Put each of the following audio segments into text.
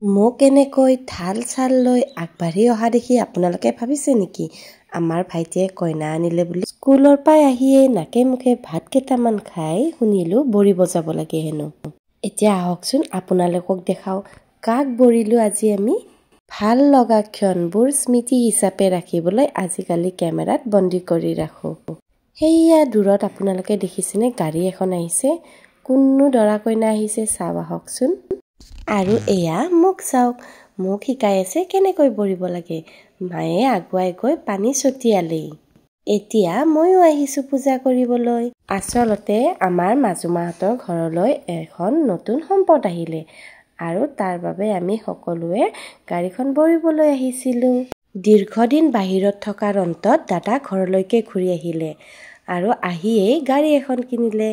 মোক এনেকৈ থাল চাল লৈ আগবাঢ়ি অহা দেখি আপোনালোকে ভাবিছে নেকি আমাৰ ভাইটিয়ে কইনা আনিলে বুলি? স্কুলৰ পৰা আহিয়ে নাকে মুখে ভাত কেইটামান খাই শুনিলো বৰি বজাব লাগে হেনো। এতিয়া আহকচোন আপোনালোকক দেখাও কাক বৰিলো আজি আমি। ভাল লগা ক্ষণবোৰ স্মৃতি হিচাপে ৰাখিবলৈ আজিকালি কেমেৰাত বন্দী কৰি ৰাখোঁ। সেইয়া দূৰত আপোনালোকে দেখিছেনে গাড়ী এখন আহিছে। কোনো দৰা কইনা আহিছে চাও আহকচোন। আৰু এয়া মোক চাওক, মোক শিকাই আছে কেনেকৈ বৰিব লাগে। মায়ে আগুৱাই গৈ পানী ছটিয়ালেই। এতিয়া ময়ো আহিছোঁ পূজা কৰিবলৈ। আচলতে আমাৰ মাজুমাহঁতৰ ঘৰলৈ এখন নতুন সম্পদ আহিলে আৰু তাৰ বাবে আমি সকলোৱে গাড়ীখন বৰিবলৈ আহিছিলোঁ। দীৰ্ঘদিন বাহিৰত থকাৰ অন্তত দাদা ঘৰলৈকে ঘূৰি আহিলে আৰু আহিয়েই গাড়ী এখন কিনিলে।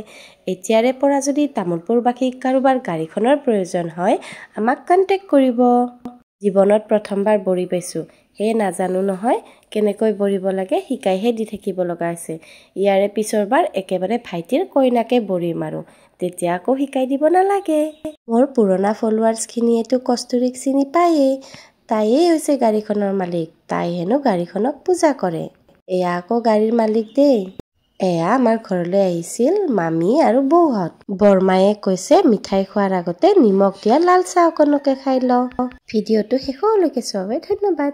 এতিয়াৰে পৰা যদি তামোলপুৰবাসীক কাৰোবাৰ গাড়ীখনৰ প্ৰয়োজন হয় আমাক কণ্টেক্ট কৰিব। জীৱনত প্ৰথমবাৰ বৰি পাইছোঁ, সেয়ে নাজানো নহয় কেনেকৈ বৰিব লাগে, শিকাইহে দি থাকিব লগা হৈছে। ইয়াৰে পিছৰবাৰ একেবাৰে ভাইটিৰ কইনাকে বৰিম আৰু তেতিয়া আকৌ শিকাই দিব নালাগে। মোৰ পুৰণা ফলোৱাৰ্ছখিনিয়েতো কস্তুৰীক চিনি পায়েই, তাইয়েই হৈছে গাড়ীখনৰ মালিক। তাই হেনো গাড়ীখনক পূজা কৰে। এয়া আকৌ গাড়ীৰ মালিক দেই। এয়া আমাৰ ঘৰলৈ আহিছিল মামী আৰু বৌহঁত। বৰমায়ে কৈছে মিঠাই খোৱাৰ আগতে নিমখ দিয়া লাল চাহ অকণকে খাই লওঁ। ভিডিঅ'টো শেষলৈকে চোৱাই ধন্যবাদ।